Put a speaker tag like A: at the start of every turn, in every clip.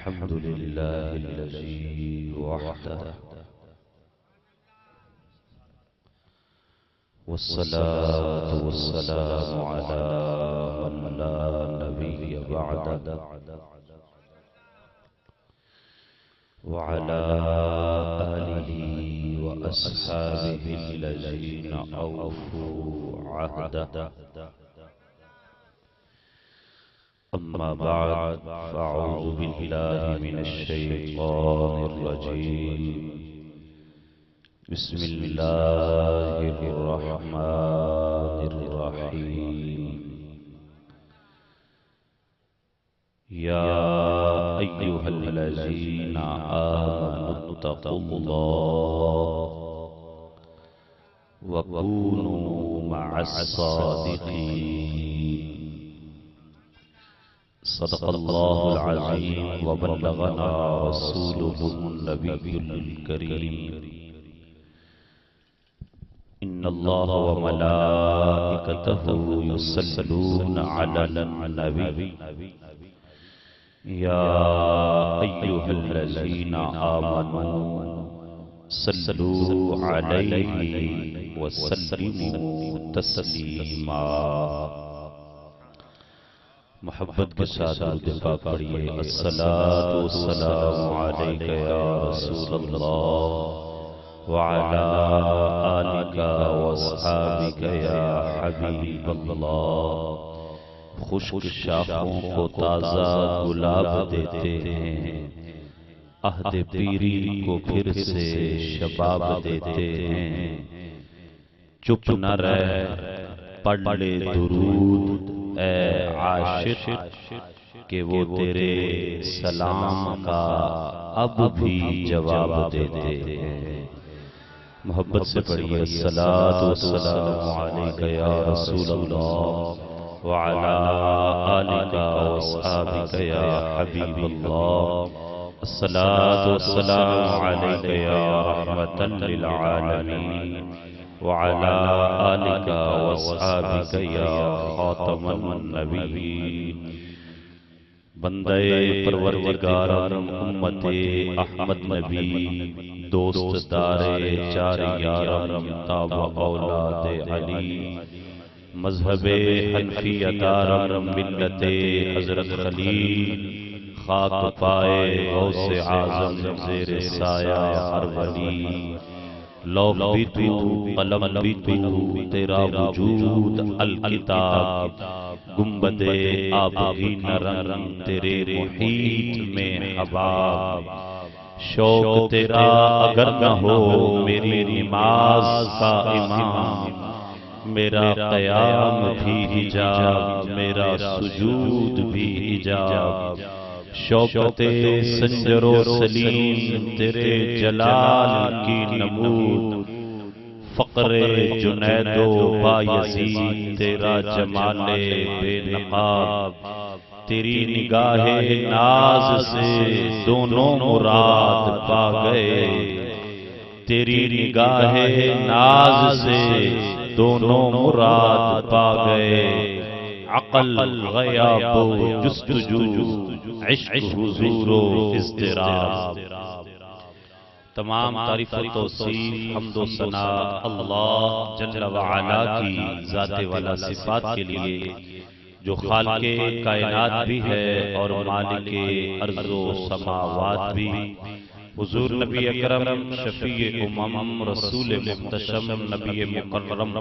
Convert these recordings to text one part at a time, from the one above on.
A: الحمد لله الذي وحده والصلاة والسلام على من لا نبي بعده وعلى آله وأصحابه الذين أوفوا عهده أما بعد فأعوذ بالله من الشيطان الرجيم بسم الله الرحمن الرحيم يا أيها الذين آمنوا اتقوا الله وكونوا مع الصادقين صدق الله العظيم وبلغنا رسوله النبي الكريم إن الله وملائكته يصلون على النبي يا أيها الذين آمنوا صلوا عليه وسلموا تسليما محبت کے ساتھ دفاع پڑھیے الصلاة والسلام علیک یا رسول اللہ وعلى آلك واصحابك يا حبیب اللہ خشک شاخوں کو تازہ گلاب دیتے ہیں عہد پیری کو پھر سے شباب دیتے ہیں چپ نہ رہ پڑھ لے درود اے عاشق کہ وہ تیرے سلام کا اب بھی جواب دیتے ہیں محبت سے پڑھیے الصلاة والسلام علیک یا رسول اللہ وعلى آلك واصحابك يا حبيب الله الصلاة والسلام عليك يا رحمة للعالمين وعلى آلك واصحابك يا خاتم النبيين بندے پروردگارم امت احمد نبی دوست دار چار یارم تاب اولاد علی مذہب حنفیہ دارم ملت حضرت خلیل خاک پائے غوث اعظم زیر سایہ ہر ولی لوح بھی تو قلم بھی تو تیرا وجود الکتاب گنبد آبی نرنگ تیرے محیط میں حباب شوق تیرا اگر نہ ہو میری نماز کا امام میرا قیام بھی حجاب میرا سجود بھی حجاب شوکت سنجر و سلیم تیرے جلال کی نمود فقر جنید و بایزید تیرا جمال بے نقاب تیری نگاہ ناز سے دونوں مراد پا گئے تیری نگاہ ناز سے دونوں مراد پا گئے عقل غیاب و جستجو عشق حضور و اضطراب تمام تعریف و توصیف حمد و ثنا اللہ جل وعلا کی ذات والا صفات کے لیے جو خالق کائنات بھی ہے اور مالک ارض و سماوات بھی حضور نبی اکرم شفیع امم رسول محتشم نبی مکرم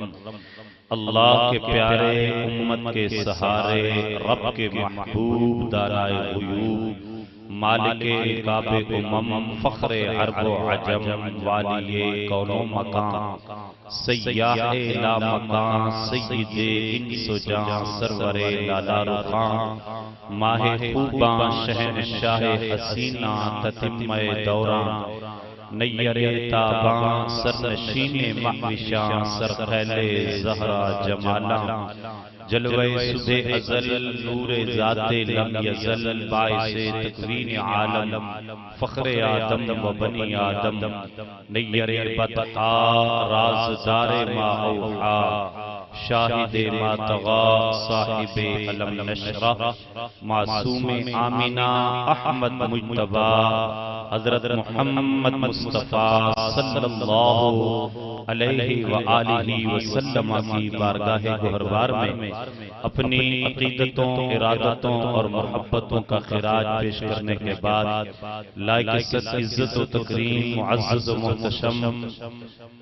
A: اللہ کے پیارے امت کے سہارے رب کے محبوب دانائے غیوب مالک کعب امم فخر عرب و عجم والی کون و مکان سیاح لا مکان سید انس و جان سرور لالا رخان ماہ خوباں شہنشاہ حسینہ تتمہ دوران نیر تاباں سرنشین محوشاں سرخیل زہرہ جمالاں جلوہ سدھ ازل نور ذات لم یزل باعث تکوین عالم فخر آدم و بنی آدم نیر بدقا رازدار ما اوحا شاہد ما طغا صاحب علم نشرہ معصوم آمینہ احمد مجتبی حضرت محمد مصطفیٰ صلی اللہ علیہ وآلہ وسلم کی بارگاہ گہربار میں اپنی عقیدتوں، ارادتوں اور محبتوں کا خراج پیش کرنے کے بعد لائق عزت و تکریم معزز و محتشم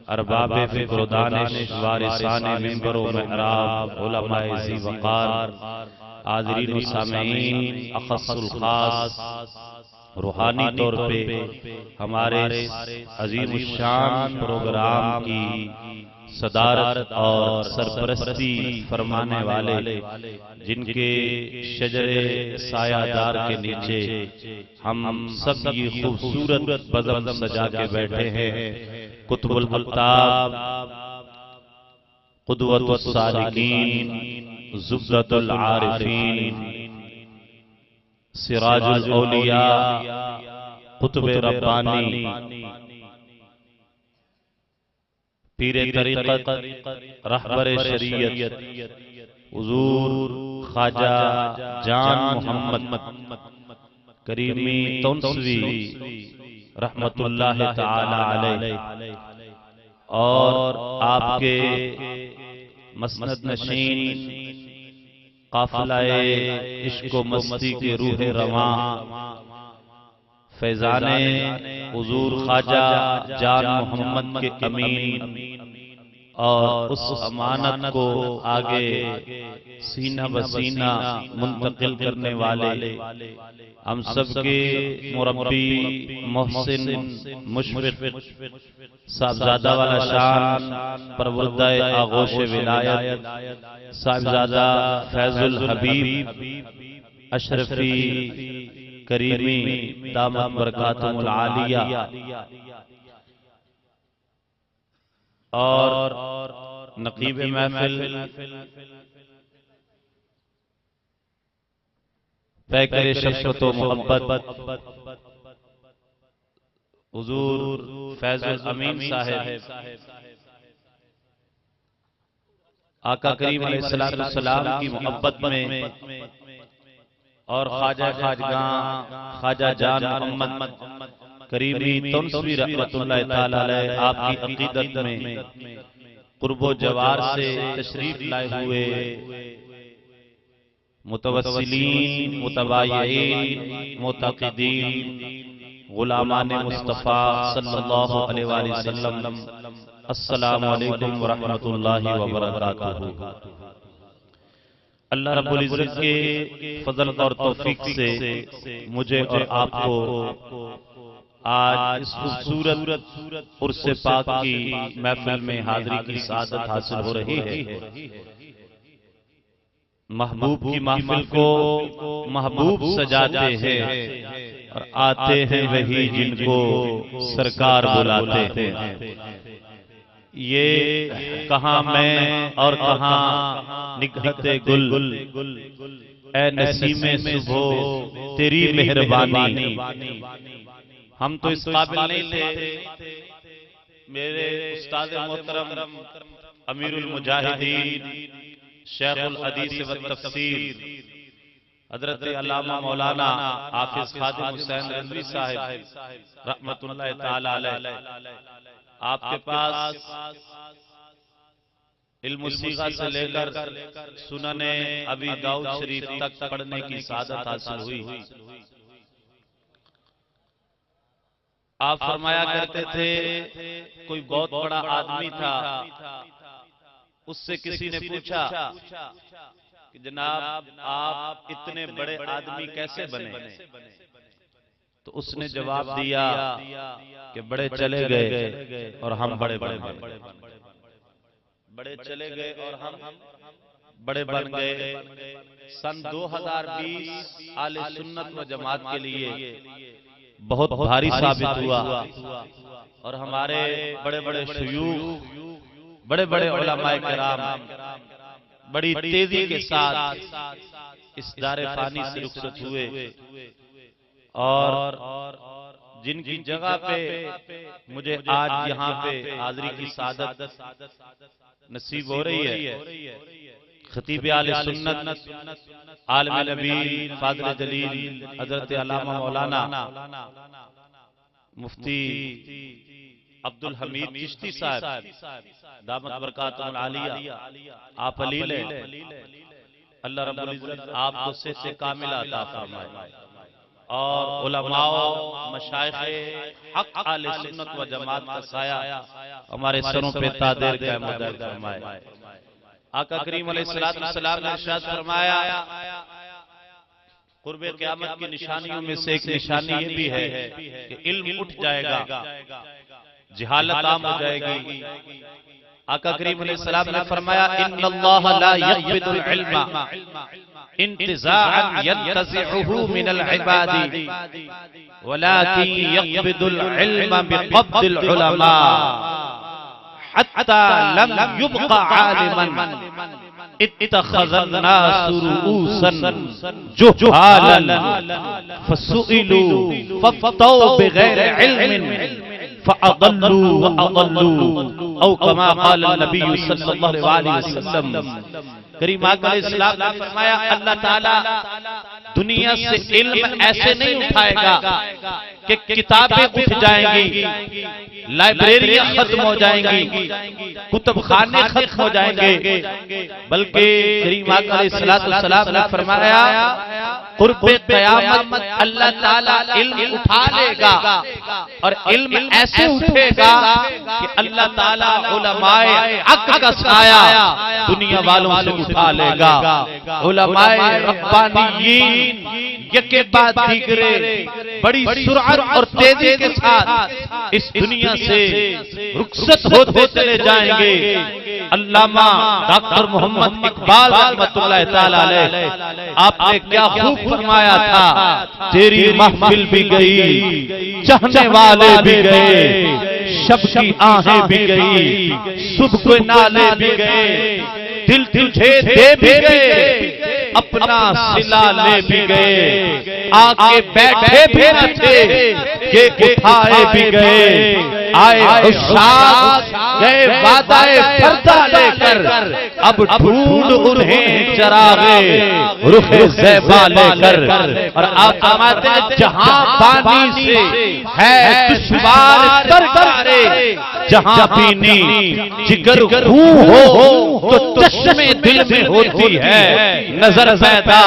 A: ارباب فکر و دانش وارثان منبر و محراب علماء ذی وقار حاضرین و سامعین اخص الخاص روحانی طور پہ ہمارے عظیم الشان پروگرام کی صدارت اور سرپرستی فرمانے والے، جن کے شجر سایہ دار کے نیچے ہم سب یہ خوبصورت بزم سجا کے بیٹھے ہیں، قطب الالطاب، قدوۃ السالکین، زبدۃ العارفین، سراج الاولیاء، قطب ربانی، پیر طریقت، رہبر شریعت حضور خواجہ جان محمد کریمی تونسوی رحمت اللہ تعالی علیہ اور آپ کے مسند نشین قافلہ عشق و مستی کے روح رواں فیضان حضور خواجہ جان محمد کے امین اور اس امانت کو آگے سینہ بسینہ منتقل کرنے والے ہم سب کے مربی محسن مشفق صاحبزادہ والا شان پروردہ آغوش ولایت صاحبزادہ فیض الحبیب اشرفی کریمی دامت برکاتہم العالیہ اور نقیب محفل پیکر شفقت و محبت حضور فیض الامین صاحب آقا کریم علیہ السلام کی محبت میں اور خواجہ خواجگاں خواجہ جان محمد کریمی تونسوی رحمت اللہ تعالی علیہ آپ کی عقیدت میں قرب و جوار سے تشریف لائے ہوئے متوسلین، متبایعین، معتقدین، غلامان مصطفیٰ صلی اللہ علیہ وآلہ وسلم، السلام علیکم ورحمۃ اللہ وبرکاتہ۔ اللہ رب العزت کے فضل اور توفیق سے مجھے اور آپ کو آج اس خوبصورت عرس پاک کی محفل میں حاضری کی سعادت حاصل ہو رہی ہے۔ محبوب کی محفل کو محبوب سجاتے ہیں اور آتے ہیں وہی جن کو سرکار بلاتے ہیں۔ یہ کہاں میں اور کہاں نکہتے گل، اے نسیم صبح تیری مہربانی۔ ہم تو اس قابل نہیں تھے، میرے استاد محترم امیر المجاہدین شیخ الحدیث والتفسیر حضرت علامہ مولانا حافظ خادم حسین رضوی صاحب رحمت اللہ تعالی علیہ، آپ کے پاس علم الصیغہ سے لے کر سنن ابی داؤد شریف تک پڑھنے کی سعادت حاصل ہوئی۔ آپ فرمایا کرتے تھے کوئی بہت بڑا آدمی تھا، اس سے کسی نے پوچھا کہ جناب آپ اتنے بڑے آدمی کیسے بنے؟ تو اس نے جواب دیا کہ بڑے چلے گئے اور ہم بڑے بن گئے، بڑے چلے گئے اور ہم بڑے بن گئے۔ سن 2020 اہل سنت و جماعت کے لیے بہت بھاری ثابت ہوا اور ہمارے بڑے بڑے شیوخ، بڑے بڑے علماء کرام بڑی تیزی کے ساتھ اس دار فانی سے رخصت ہوئے اور جن کی جگہ پہ مجھے آج یہاں پہ حاضری کی سعادت نصیب ہو رہی ہے، خطیب اہل سنت عالم نبی فاضل جلیل حضرت علامہ مولانا مفتی عبدالحمید چشتی صاحب دامت برکاتہ العالیہ آپ علیل ہیں، اللہ رب العزت آپ کو صحت کامل عطا فرمائے، اور علماء مشائخ حق اہل سنت و جماعت کا سایہ ہمارے سروں پہ تادیر قائم و دائم فرمائے۔ آقا کریم علیہ السلام نے ارشاد فرمایا قرب قیامت کی نشانیوں میں سے ایک نشانی یہ بھی ہے کہ علم اٹھ جائے گا، جہالت عام ہو جائے گی۔ آقا کریم علیہ السلام نے فرمایا ان اللہ لا یقبض العلم انتزاعا ينتزعه من العباد ولكن يقبض العلم بقبض العلماء حتى لم يبقى عالما اتخذ الناس رؤوسا جهالا فسئلوا ففتوا بغير علم فأضلوا وأضلوا او كما قال النبي صلی اللہ علیہ وسلم۔ کریم آقا علیہ السلام نے فرمایا اللہ تعالیٰ دنیا سے علم ایسے نہیں اٹھائے گا کہ کتابیں اٹھ جائیں گی، لائبریریاں ختم ہو جائیں گی، کتب خانے ختم ہو جائیں گے، بلکہ کریم آقا علیہ السلام نے فرمایا قرب قیامت اللہ تعالیٰ علم اٹھا لے گا، اور علم ایسے اٹھے گا کہ اللہ تعالیٰ علماء حق کا سایہ دنیا والوں سے اٹھا لے گا۔ علماء ربانیین یکے بعد دیگرے بڑی سرعت اور تیزی کے ساتھ اس دنیا سے رخصت ہوتے چلے جائیں گے۔ علامہ ڈاکٹر محمد اقبال رحمۃ اللہ تعالی علیہ آپ نے کیا خوب فرمایا تھا، تیری محفل بھی گئی، چاہنے والے بھی گئے، شب کی آہیں بھی گئی، صبح کے نالے بھی گئے، دل تجھے دے بھی گئے، اپنا صلہ لے بھی گئے، آکے بیٹھے بھی نہ تھے کہ اٹھائے بھی گئے، آئے عشاق گئے وعدہ پردہ لے کر، اب ڈھونڈ انہیں چراغے رخ زیبا لے کر۔ اور آپ فرماتے ہیں جہاں پانی سے ہے دشوار درکارے، جہاں پینی جگر خون ہو تو چشمے دل میں ہوتی ہے نظر پیدا،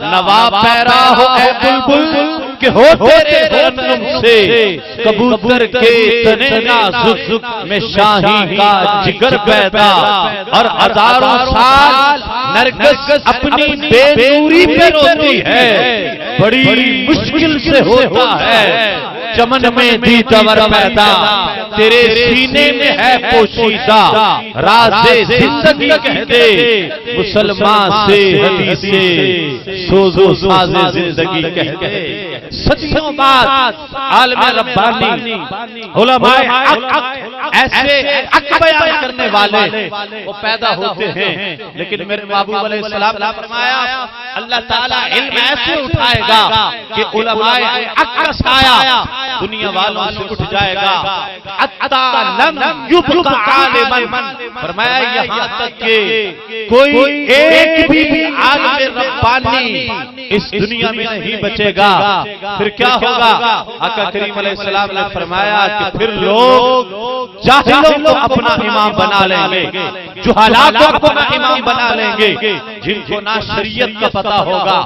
A: نواب پیرا ہو اے بلبل کہ ہو تیرے ترنم سے، کبوتر کے تنے نازک میں شاہی کا جگر پیدا، اور ہزاروں سال نرگس اپنی بے نوری پہ روتی ہے، بڑی مشکل سے ہوتا ہے چمن میں دیدور پیدا، تیرے سینے میں ہے پوشیدہ راز زندگی کہہ دے، مسلمان سے حدیث سوز و ساز زندگی کہہ دے۔ صدیوں بعد عالم ربانی علماء ایسے حق بیان کرنے والے وہ پیدا ہوتے ہیں، لیکن میرے محبوب علیہ السلام نے فرمایا اللہ تعالیٰ علم ایسے اٹھائے گا کہ علماء حق کا سایہ دنیا والوں سے اٹھ جائے گا، حتی لم یبقى عالما، فرمایا یہاں تک کہ کوئی ایک بھی عالم ربانی اس دنیا میں نہیں بچے گا۔ پھر کیا ہوگا؟ آقا کریم علیہ السلام نے فرمایا کہ پھر لوگ جاہلوں کو اپنا امام بنا لیں گے، جہالا کو اپنا امام بنا لیں گے، جن کو نہ شریعت کا پتہ ہوگا،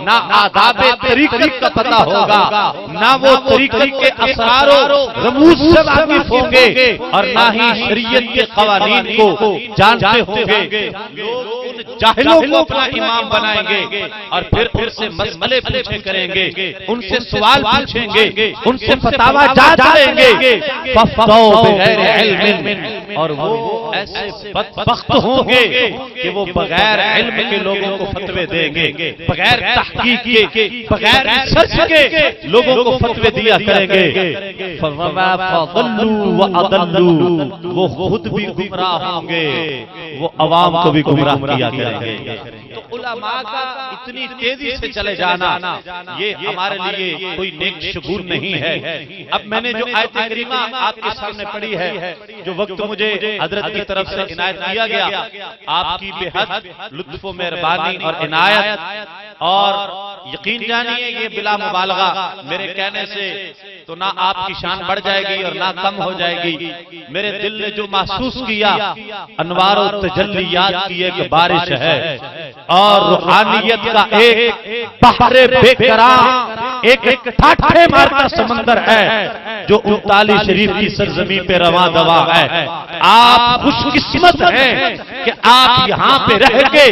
A: نہ آداب طریقت کا پتہ ہوگا، نہ وہ طریقت کے اسرار و رموز سے واقف ہوں گے، اور نہ ہی شریعت کے قوانین کو جانتے ہوں گے۔ لوگ ان جاہلوں کو اپنا امام بنائیں گے، اور پھر ان سے مسئلے پوچھے کریں گے، ان سے سوال پوچھیں گے، ان سے فتاوی جانچ کریں گے، ففتوا بغیر علم، اور وہ ایسے بدبخت ہوں گے کہ وہ بغیر علم کے لوگوں کو فتوے دیں گے، بغیر تحقیق کے، بغیر ریسرچ کے لوگوں کو فتوے دیا کریں گے۔ فضلوا واضلوا، وہ خود بھی گمراہ ہوں گے، وہ عوام کو بھی گمراہ کیا کریں گے۔ تو علماء کا اتنی تیزی سے چلے جانا یہ ہمارے لیے کوئی نیک شگون نہیں ہے۔ اب میں نے جو آیت کریمہ آپ کے سامنے پڑھی ہے، جو وقت مجھے حضرت کی طرف سے عنایت کیا گیا، آپ کی بے حد لطف و مہربانی اور عنایت، اور یقین جانیے یہ بلا مبالغہ میرے کہنے سے تو نہ آپ کی شان بڑھ جائے گی اور نہ کم ہو جائے گی۔ میرے دل نے جو محسوس کیا انوار و تجلیات کی ایک بارش ہے اور روحانیت کا ایک بحر بے قرار، ایک ٹھاٹھے مارتا سمندر ہے جو 39 شریف کی سرزمین پہ رواں دواں ہے۔ آپ خوش قسمت ہیں کہ آپ یہاں پہ رہ کے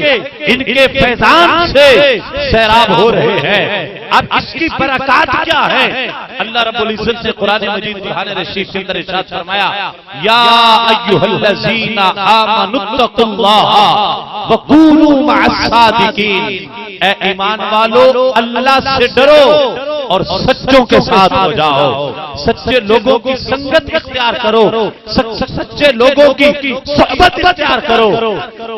A: ان کے فیضان سے سیراب ہو رہے ہیں۔ اب اس کی برکات کیا ہے؟ اللہ رب العزت نے قرآن مجید برہان رشید کے اندر ارشاد فرمایا، یا ایھا الذین آمنوا اتقوا اللہ وکونوا مع الصادقین، اے ایمان والو اللہ سے ڈرو اور سچوں کے ساتھ ہو جاؤ، سچے لوگوں کی سنگت اختیار کرو، سچے لوگوں کی صحبت اختیار کرو۔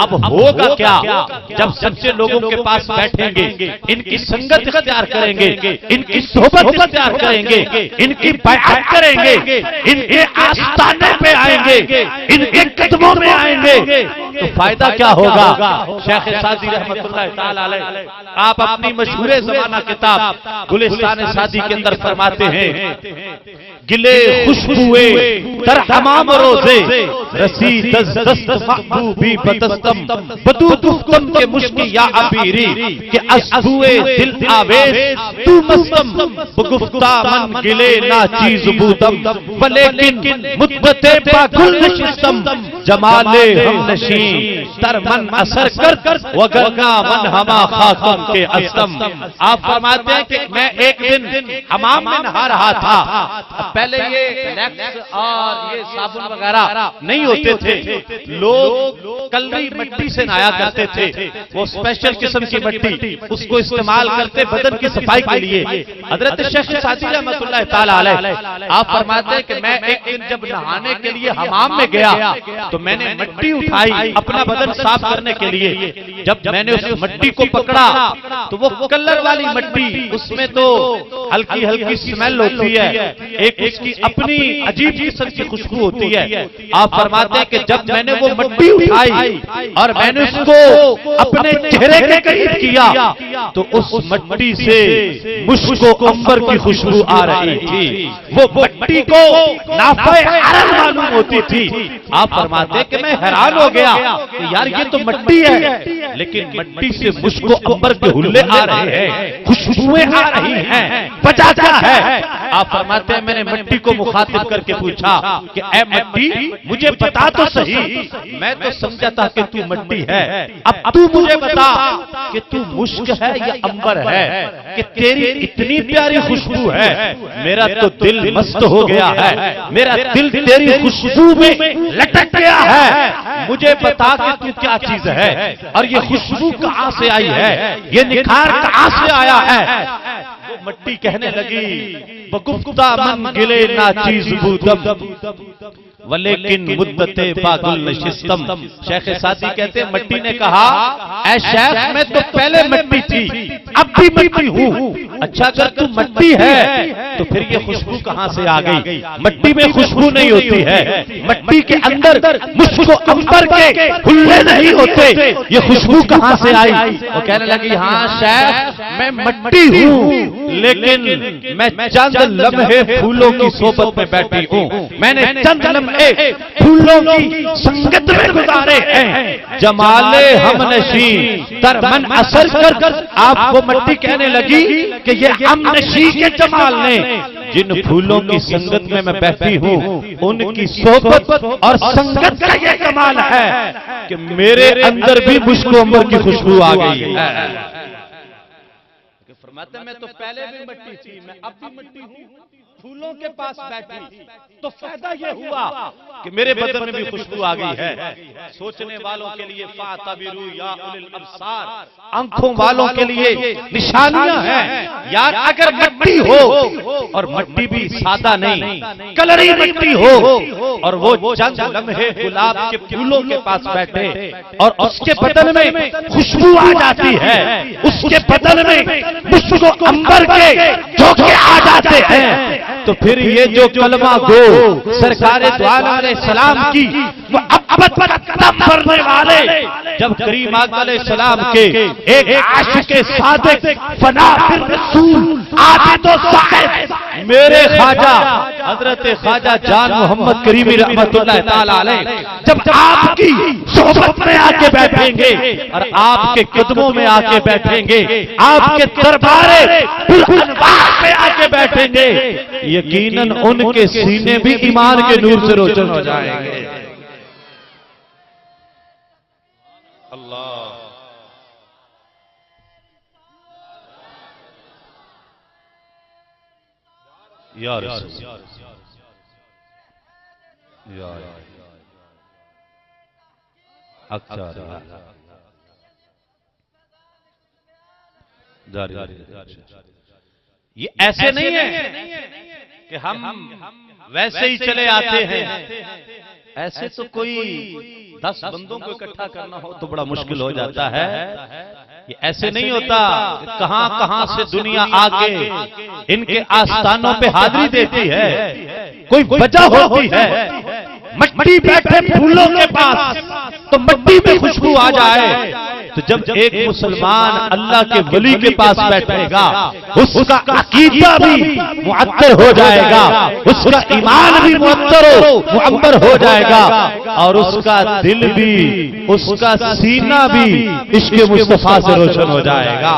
A: اب ہوگا کیا جب سچے لوگوں کے پاس بیٹھیں گے، ان کی سنگت اختیار کریں گے، ان کی صحبت اختیار کریں گے، ان کی بیعت کریں گے، ان کے آستانے پہ آئیں گے، ان کے قدموں میں آئیں گے، تو فائدہ کیا ہوگا؟ شیخ سعدی رحمت اللہ تعالی علیہ آپ اپنی مشہور زمانہ کتاب گلستان سعدی کے اندر فرماتے ہیں، گلے خوشبوئے در حمام روزے، رسی دست محبوبی بدستم، بدو دفتم کے مشکی یا عبیری، کہ اشبوئے دل آویز تو مستم، بگفتہ من گلے نا چیز بودم، ولیکن مدبت پا گل نشستم، جمال ہم نشین تر من اثر کر وگرگا من ہما خاکم کے استم۔ آپ فرماتے ہیں کہ میں ایک دن حمام میں نہا رہا تھا، پہلے یہ لیکس اور یہ صابن وغیرہ نہیں ہوتے تھے، لوگ کلری مٹی سے نہایا کرتے تھے، وہ اسپیشل قسم کی مٹی، اس کو استعمال کرتے بدن کی صفائی کے لیے۔ حضرت شیخ سعدی رحمۃ اللہ تعالی علیہ آپ فرماتے ہیں کہ میں ایک دن جب نہانے کے لیے حمام میں گیا تو میں نے مٹی اٹھائی اپنا بدن صاف کرنے کے لیے، جب میں نے اس مٹی کو پکڑا تو وہ کلر والی مٹی، اس میں تو ہلکی ہلکی سمیل ہوتی ہے، ایک اس کی اپنی عجیب قسم کی خوشبو ہوتی ہے۔ آپ فرماتے ہیں کہ جب میں نے وہ مٹی اٹھائی اور میں نے اس کو اپنے چہرے کے قریب کیا تو اس مٹی سے مشک و عنبر کی خوشبو آ رہی تھی، وہ مٹی کو نافع عرض معلوم ہوتی تھی۔ آپ فرماتے ہیں کہ میں حیران ہو گیا کہ یار یہ تو مٹی ہے، لیکن مٹی سے مشک و عنبر کے حلے آ رہے ہیں، خوشبوئیں آ رہی ہیں، وجہ کیا ہے؟ آپ فرماتے ہیں میں نے مٹی کو مخاطب کر کے پوچھا کہ اے مٹی مجھے بتا تو صحیح، میں تو سمجھا تھا کہ تو مٹی ہے، اب تو مجھے بتا کہ تو مشک ہے یا عنبر ہے، کہ تیری اتنی پیاری خوشبو ہے، میرا تو دل مست ہو گیا ہے، میرا دل تیری خوشبو میں لٹک گیا ہے، مجھے بتا کہ تو کیا چیز ہے اور یہ خوشبو کہاں سے آئی ہے، یہ نکھار کہاں سے آیا ہے؟ وہ مٹی کہنے لگی بگفتہ من گلے نا چیز بودم ولیکن مدت پاگل نشستم۔ شیخ سعدی کہتے ہیں مٹی نے کہا اے شیخ میں تو پہلے مٹی تھی اب بھی مٹی ہوں، اچھا اگر تو مٹی ہے تو پھر یہ خوشبو کہاں سے آ گئی؟ مٹی میں خوشبو نہیں ہوتی ہے، مٹی کے اندر مشک و عنبر کے حلے نہیں ہوتے، یہ خوشبو کہاں سے آئی؟ وہ کہنے لگی ہاں شیخ میں مٹی ہوں لیکن میں چند لمحے پھولوں کی صحبت میں بیٹھی ہوں، میں نے چند لمحے پھولوں کی سنگت میں گزارے ہیں، جمال ہم نشین تر من اثر کر۔ آپ کو مٹی کہنے لگی کہ یہ ہم نشین کے جمال نے جن پھولوں کی سنگت میں میں بیٹھی ہوں ان کی صحبت اور سنگت کا یہ کمال ہے کہ میرے اندر بھی مشک و عنبر کی خوشبو آ گئی ہے۔ فرماتے ہیں میں تو پہلے بھی مٹی تھی، میں اب بھی مٹی ہوں، پھولوں کے پاس بیٹھی تو فائدہ یہ ہوا کہ میرے بدن میں بھی خوشبو آ گئی ہے۔ سوچنے والوں کے لیے فاعتبروا یا اولی الابصار، آنکھوں والوں کے لیے نشانیاں ہیں۔ یار اگر مٹی ہو اور مٹی بھی سادہ نہیں، کلری مٹی ہو اور وہ چند لمحے گلاب کے پھولوں کے پاس بیٹھے اور اس کے بدن میں خوشبو آ جاتی ہے، اس کے بدن میں مشک و عنبر کے جھونکے آ جاتے ہیں، تو پھر یہ جو کلمہ گو سرکار دو عالم علیہ السلام کی محبت کا قدم بھرنے والے جب کریم آقا علیہ السلام کے ایک عاشق صادق فنا فی الرسول عابد و زاہد میرے خواجہ حضرت خواجہ جان محمد کریمی رحمت اللہ تعالی علیہ جب آپ کی صحبت میں آ کے بیٹھیں گے اور آپ کے قدموں میں آ کے بیٹھیں گے، آپ کے دربارے انوار میں آ کے بیٹھیں گے، یقیناً ان کے سینے بھی ایمان کے نور سے روشن ہو جائیں گے۔ اللہ یا رسول یا اکثر یہ ایسے نہیں ہے کہ ہم ویسے ہی چلے آتے ہیں، ایسے تو کوئی 10 بندوں کو اکٹھا کرنا ہو تو بڑا مشکل ہو جاتا ہے، یہ ایسے نہیں ہوتا کہ کہاں کہاں سے دنیا آگے ان کے آستانوں پہ حاضری دیتی ہے، کوئی وجہ ہوتی ہے۔ مٹی بیٹھے پھولوں کے پاس تو مٹی میں خوشبو آ جائے، تو جب ایک مسلمان اللہ کے ولی کے پاس بیٹھے گا اس کا عقیدہ بھی معطر ہو جائے گا، اس کا ایمان بھی معطر ہو جائے گا، اور اس کا دل بھی اس کا سینہ بھی عشق مصطفیٰ سے روشن ہو جائے گا۔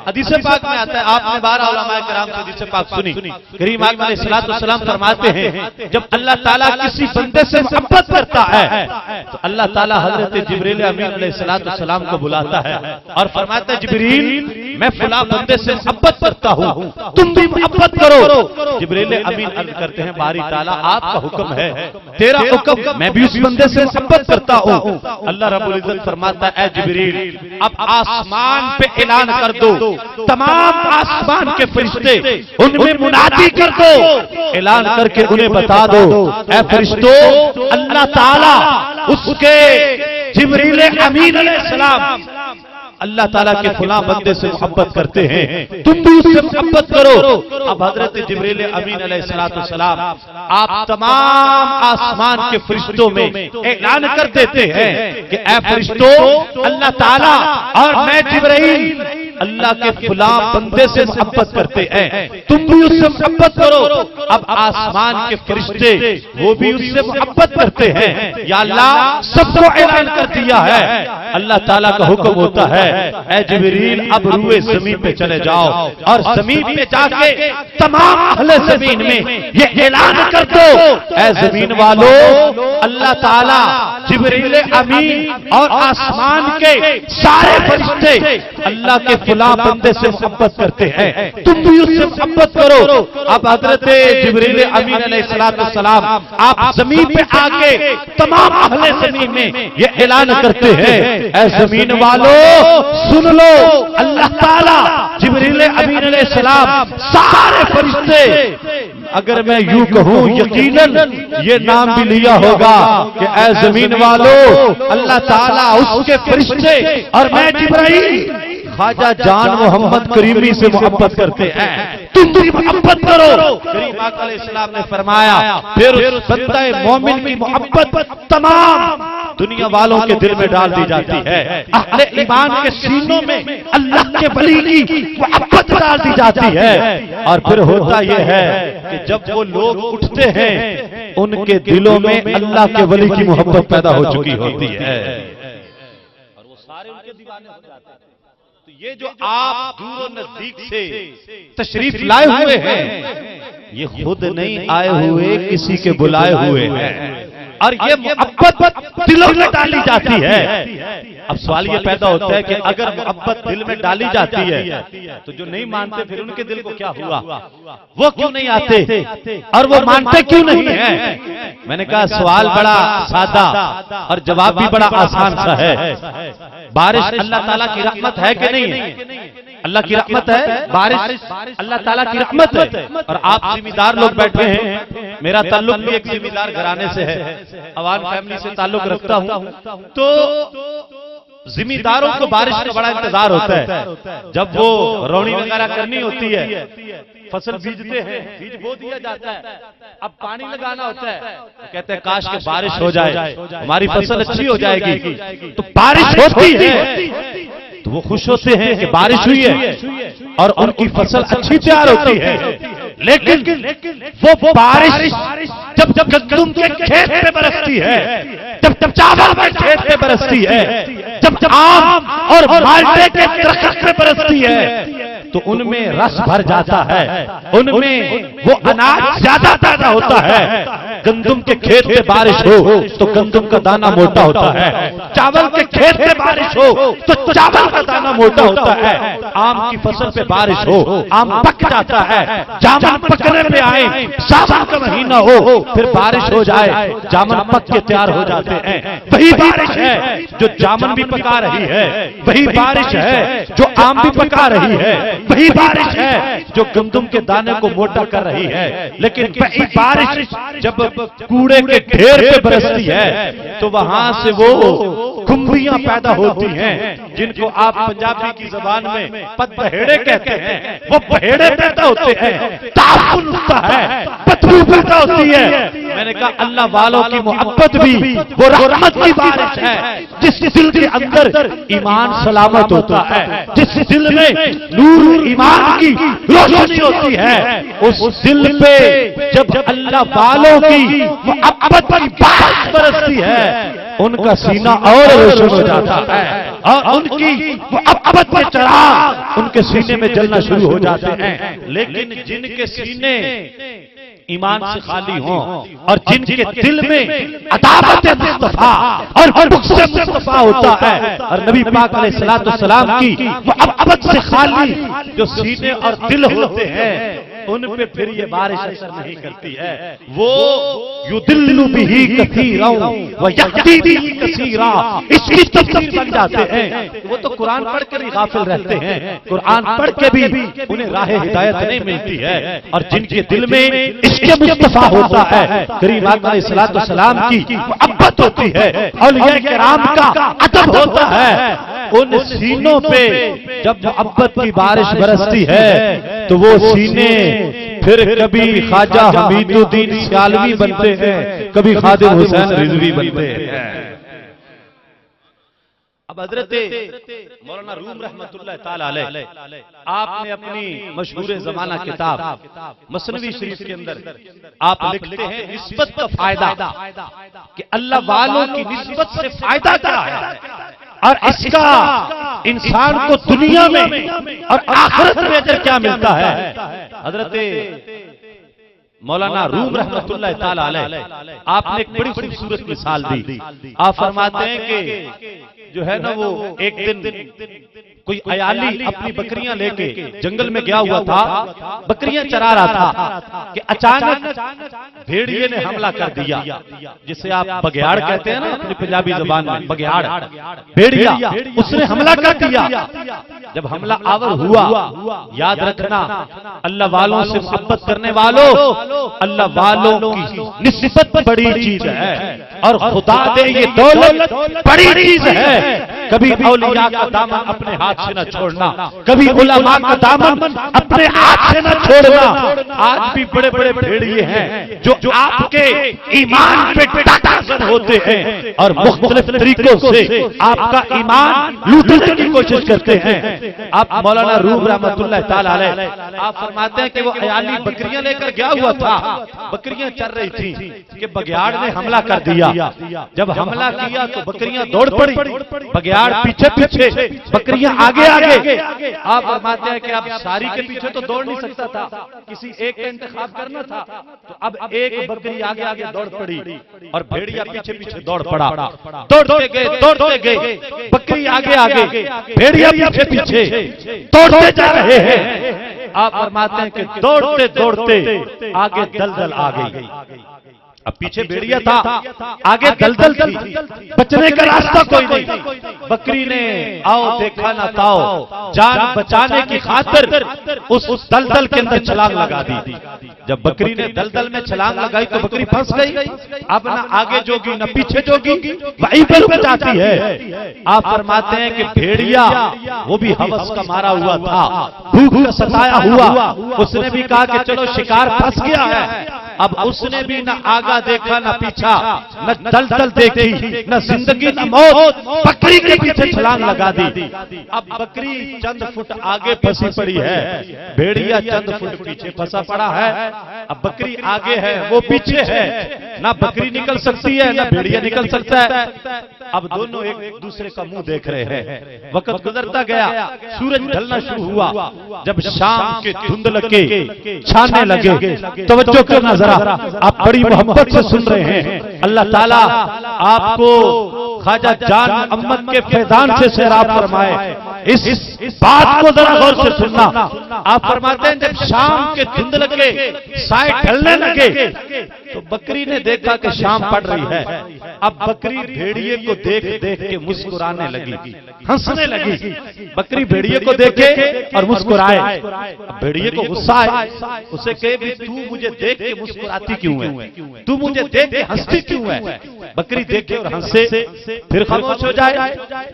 A: حدیث پاک میں آتا ہے، آپ نے 12 علماء کرام سے حدیث پاک سنی، کریم آقا علیہ السلام فرماتے ہیں جب اللہ تعالیٰ کسی بندے سے محبت کرتا ہے تو اللہ تعالیٰ حضرت جبریل امین علیہ السلام کو بلاتا ہے اور فرماتا ہے جبریل میں فلاں بندے سے محبت کرتا ہوں، تم بھی محبت کرو۔ جبریل امین عرض کرتے ہیں باری تعالیٰ آپ کا حکم ہے، تیرا حکم، میں بھی اس بندے سے محبت کرتا ہوں۔ اللہ رب العزت فرماتا ہے اے جبریل اب آسمان پہ اعلان کر دو، تمام آسمان کے فرشتے ان میں منادی کر دو، اعلان کر کے انہیں بتا دو اے فرشتوں اللہ تعالیٰ اس کے جبریل امین علیہ السلام اللہ تعالیٰ کے فلاں بندے سے محبت کرتے ہیں، تم بھی اس سے محبت کرو۔ اب حضرت جبریل امین علیہ السلام آپ تمام آسمان کے فرشتوں میں اعلان کر دیتے ہیں کہ اے فرشتوں اللہ تعالیٰ اور میں جبرائیل اللہ کے فلاں بندے سے محبت کرتے ہیں، تم بھی اس سے محبت کرو۔ اب آسمان کے فرشتے وہ بھی اس سے محبت کرتے ہیں، یا اللہ سب کو اعلان کر دیا ہے۔ اللہ تعالیٰ کا حکم ہوتا ہے اے جبریل اب روئے زمین پہ چلے جاؤ اور زمین پہ جا کے تمام اہل زمین میں یہ اعلان کر دو اے زمین والو اللہ تعالیٰ جبریل امین اور آسمان کے سارے فرشتے اللہ کے فلاں بندے سے محبت کرتے ہیں، تم بھی اس سے محبت کرو۔ اب حضرت جبریل امین علیہ السلام آپ زمین پہ آ کے تمام اہل زمین میں یہ اعلان کرتے ہیں اے زمین والو سن لو اللہ تعالیٰ جبریل امین علیہ السلام سارے فرشتے، اگر میں یوں کہوں یقیناً یہ نام بھی لیا ہوگا کہ اے زمین والو اللہ تعالیٰ اس کے فرشتے اور میں جبرائیل خواجہ جان محمد کریمی سے محبت کرتے ہیں، تم بھی محبت کرو۔ کریم آقا علیہ السلام نے فرمایا پھر اس بندہ مومن کی محبت تمام دنیا والوں کے دل میں ڈال دی جاتی ہے، اہل ایمان کے سینوں میں اللہ کے ولی کی محبت ڈال دی جاتی ہے، اور پھر ہوتا یہ ہے کہ جب وہ لوگ اٹھتے ہیں ان کے دلوں میں اللہ کے ولی کی محبت پیدا ہو چکی ہوتی ہے اور وہ سارے ان کے دیوانے ہو جاتے ہیں۔ تو یہ جو آپ دور و نزدیک سے تشریف لائے ہوئے ہیں یہ خود نہیں آئے ہوئے، کسی کے بلائے ہوئے ہیں، اور یہ محبت دلوں میں ڈالی جاتی ہے۔ اب سوال یہ پیدا ہوتا ہے کہ اگر محبت دل میں ڈالی جاتی ہے تو جو نہیں مانتے پھر ان کے دل کو کیا ہوا؟ وہ کیوں نہیں آتے اور وہ مانتے کیوں نہیں ہیں؟ میں نے کہا سوال بڑا سادہ اور جواب بھی بڑا آسان سا ہے۔ بارش اللہ تعالیٰ کی رحمت ہے کہ نہیں ہے؟ اللہ کی رحمت ہے، بارش اللہ تعالیٰ کی رحمت ہے۔ اور آپ ذمہ دار لوگ بیٹھے ہیں، میرا تعلق بھی ایک ذمہ دار گھرانے سے ہے، عوام فیملی سے تعلق رکھتا ہوں، تو ذمہ داروں کو بارش کا بڑا انتظار ہوتا ہے۔ جب وہ روڑی وغیرہ کرنی ہوتی ہے، فصل بیجتے ہیں، بیج بو دیا جاتا ہے، اب پانی لگانا ہوتا ہے، کہتے ہیں کاش کہ بارش ہو جائے، ہماری فصل اچھی ہو جائے گی۔ تو بارش ہوتی ہے تو وہ خوش ہوتے ہیں کہ بارش ہوئی ہے اور ان کی فصل اچھی تیار ہوتی ہے۔ لیکن وہ بارش جب گندم کے کھیت پہ برستی ہے، جب چاول کے کھیت پہ برستی ہے، جب آم اور مالٹے کے درخت پہ برستی ہے تو ان میں رس بھر جاتا ہے، ان میں وہ اناج زیادہ پیدا ہوتا ہے۔ گندم کے کھیت پہ بارش ہو تو گندم کا دانہ موٹا ہوتا ہے، چاول کے کھیت پہ بارش ہو تو چاول کا دانہ موٹا ہوتا ہے، آم کی فصل پہ بارش ہو آم پک جاتا ہے، جامن پکنے پہ آئے ساون کا مہینہ ہو پھر بارش ہو جائے جامن پک کے تیار ہو جاتے ہیں۔ وہی بارش ہے جو جامن بھی پکا رہی ہے، وہی بارش ہے جو آم بھی پکا رہی ہے، وہی بارش ہے جو گندم کے دانے کو موٹا کر رہی ہے۔ لیکن وہی بارش جب کوڑے کے ڈھیر پہ برستی ہے تو وہاں سے وہ کھمبیاں پیدا ہوتی ہیں جن کو آپ پنجابی کی زبان میں پت بہیڑے کہتے ہیں۔ وہ بہیڑے پیدا ہوتے ہیں، تعفن اٹھتا ہے، بدبو پیدا ہوتی ہے۔ میں نے کہا اللہ والوں کی محبت بھی وہ رحمت کی بارش ہے جس دل کے اندر ایمان سلامت ہوتا ہے، جس دل میں نور ایمان کی روشنی ہوتی ہے، اس دل پہ جب اللہ والوں کی محبت کی بارش برستی ہے ان کا سینہ اور روشن ہو جاتا ہے اور ان کی محبت کے چراغ ان کے سینے میں جلنا شروع ہو جاتے ہیں۔ لیکن جن کے سینے ایمان سے خالی ہوں اور جن کے دل میں عداوت مصطفیٰ اور بغض مصطفیٰ ہوتا ہے اور نبی پاک علیہ السلام کی محبت سے خالی جو سینے اور دل ہوتے ہیں ان پہ پھر یہ بارش اثر نہیں کرتی ہے۔ وہ یضل بہ کثیرا ویہدی بہ کثیرا، اس کی تفسیر بن جاتے ہیں۔ وہ تو قرآن پڑھ کے بھی غافل رہتے ہیں، قرآن پڑھ کے بھی انہیں راہ ہدایت نہیں ملتی ہے۔ اور جن کے دل میں عشق مصطفیٰ ہوتا ہے، کریم آقا علیہ السلام کی محبت ہوتی ہے، اولیاء کرام کا ادب ہوتا ہے، ان سینوں پہ جب محبت کی بارش برستی ہے تو وہ سینے پھر کبھی خواجہ حمید الدین سیالوی بنتے ہیں، کبھی خادم حسین رضوی بنتے ہیں۔ اب حضرت مولانا روم رحمت اللہ تعالی علیہ آپ نے اپنی مشہور زمانہ کتاب مثنوی شریف کے اندر آپ لکھتے ہیں نسبت کا فائدہ، کہ اللہ والوں کی نسبت سے فائدہ کیا ہے اور اس کا انسان کو دنیا میں اور آخرت میں اجر کیا ملتا ہے۔ حضرت مولانا روم رحمت اللہ تعالی علیہ آپ نے ایک بڑی خوبصورت مثال دی۔ آپ فرماتے ہیں کہ جو ہے نا وہ ایک دن کوئی عیالی اپنی بکریاں لے کے جنگل میں گیا ہوا تھا، بکریاں چرا رہا تھا کہ اچانک بھیڑیے نے حملہ کر دیا، جسے آپ بگیاڑ کہتے ہیں نا اپنی پنجابی زبان میں، بگیاڑ بھیڑیا، اس نے حملہ کر دیا۔ جب حملہ آور ہوا، یاد رکھنا اللہ والوں سے محبت کرنے والوں، اللہ والوں کی نسبت بڑی چیز ہے اور خدا دے یہ دولت بڑی چیز ہے۔ کبھی اولیاء کا دامن اپنے ہاتھ سے نہ چھوڑنا، کبھی علماء کا دامن اپنے ہاتھ سے نہ چھوڑنا۔ آج بھی بڑے بڑے بھیڑیے ہیں جو آپ کے ایمان پہ ٹاکر ہوتے ہیں اور مختلف طریقوں سے آپ کا ایمان لوٹنے کی کوشش کرتے ہیں۔ آپ مولانا روم رحمت اللہ تعالی علیہ آپ فرماتے ہیں کہ وہ عیالی بکریاں لے کر گیا ہوا تھا، بکریاں چر رہی تھیں کہ بگیاڑ نے حملہ کر دیا۔ جب حملہ کیا تو بکریاں دوڑ پڑی، بگیاڑ
B: بھیڑیاڑ پیچھے پیچھے، بکریاں آگے آگے. آپ فرماتے ہیں کہ اب ساری کے پیچھے تو دوڑ نہیں سکتا تھا، کسی ایک کا انتخاب کرنا تھا، تو اب ایک بکری آگے آگے دوڑ پڑی اور بھیڑیا پیچھے پیچھے دوڑ پڑا. دوڑتے گئے، بکری آگے آگے، بھیڑیا پیچھے پیچھے دوڑتے جا رہے ہیں. آپ فرماتے ہیں کہ دوڑتے دوڑتے آگے دلدل آ گئی. اب پیچھے بھیڑیا تھا، آگے دلدل تھی، بچنے کا راستہ کوئی نہیں. بکری نے آؤ دیکھا نہ تاؤ، جان بچانے کی خاطر اس دلدل کے اندر چھلانگ لگا دی. جب بکری نے دلدل میں چھلانگ لگائی تو بکری پھنس گئی. اب نہ آگے جوگی نہ پیچھے جوگی، وہیں پر رک جاتی ہے. آپ فرماتے ہیں کہ بھیڑیا وہ بھی ہوس کا مارا ہوا تھا، بھوک کا ستایا ہوا. اس نے بھی کہا کہ چلو شکار پھنس گیا ہے. اب اس نے بھی نہ آگا دیکھا نہ پیچھا، نہ دلدل دیکھی نہ زندگی نہ موت، بکری کے پیچھے چھلانگ لگا دی. اب بکری چند فٹ آگے پھنسی پڑی ہے، بھیڑیا چند فٹ پیچھے پھنسا پڑا ہے. اب بکری آگے ہے وہ پیچھے ہے، نہ بکری نکل سکتی ہے نہ بھیڑیا نکل سکتا ہے. اب دونوں ایک دوسرے کا منہ دیکھ رہے ہیں. وقت گزرتا گیا، سورج ڈھلنا شروع ہوا. جب شام کے دھندل کے چھانے لگے، توجہ کرنا ذرا، آپ بڑی محبت سے سن رہے ہیں. اللہ تعالیٰ آپ کو خواجہ جان محمد کے فیضان سے سیراب فرمائے. اس بات کو ذرا غور سے سننا. آپ فرماتے ہیں جب شام کے دھندل کے سائے ڈھلنے لگے تو بکری نے دیکھا کہ شام پڑ رہی ہے. اب بکری بھیڑیے کو دیکھ دیکھ کے مسکرانے لگی، ہنسنے لگی. بکری بھیڑیے کو دیکھے اور مسکرائے. بھیڑیے کو غصہ آئے، اسے کہے بھی تو مجھے دیکھ کے مسکراتی کیوں ہے، تو مجھے دیکھ کے ہنستی کیوں ہے. بکری دیکھے اور ہنسے، پھر خاموش ہو جائے.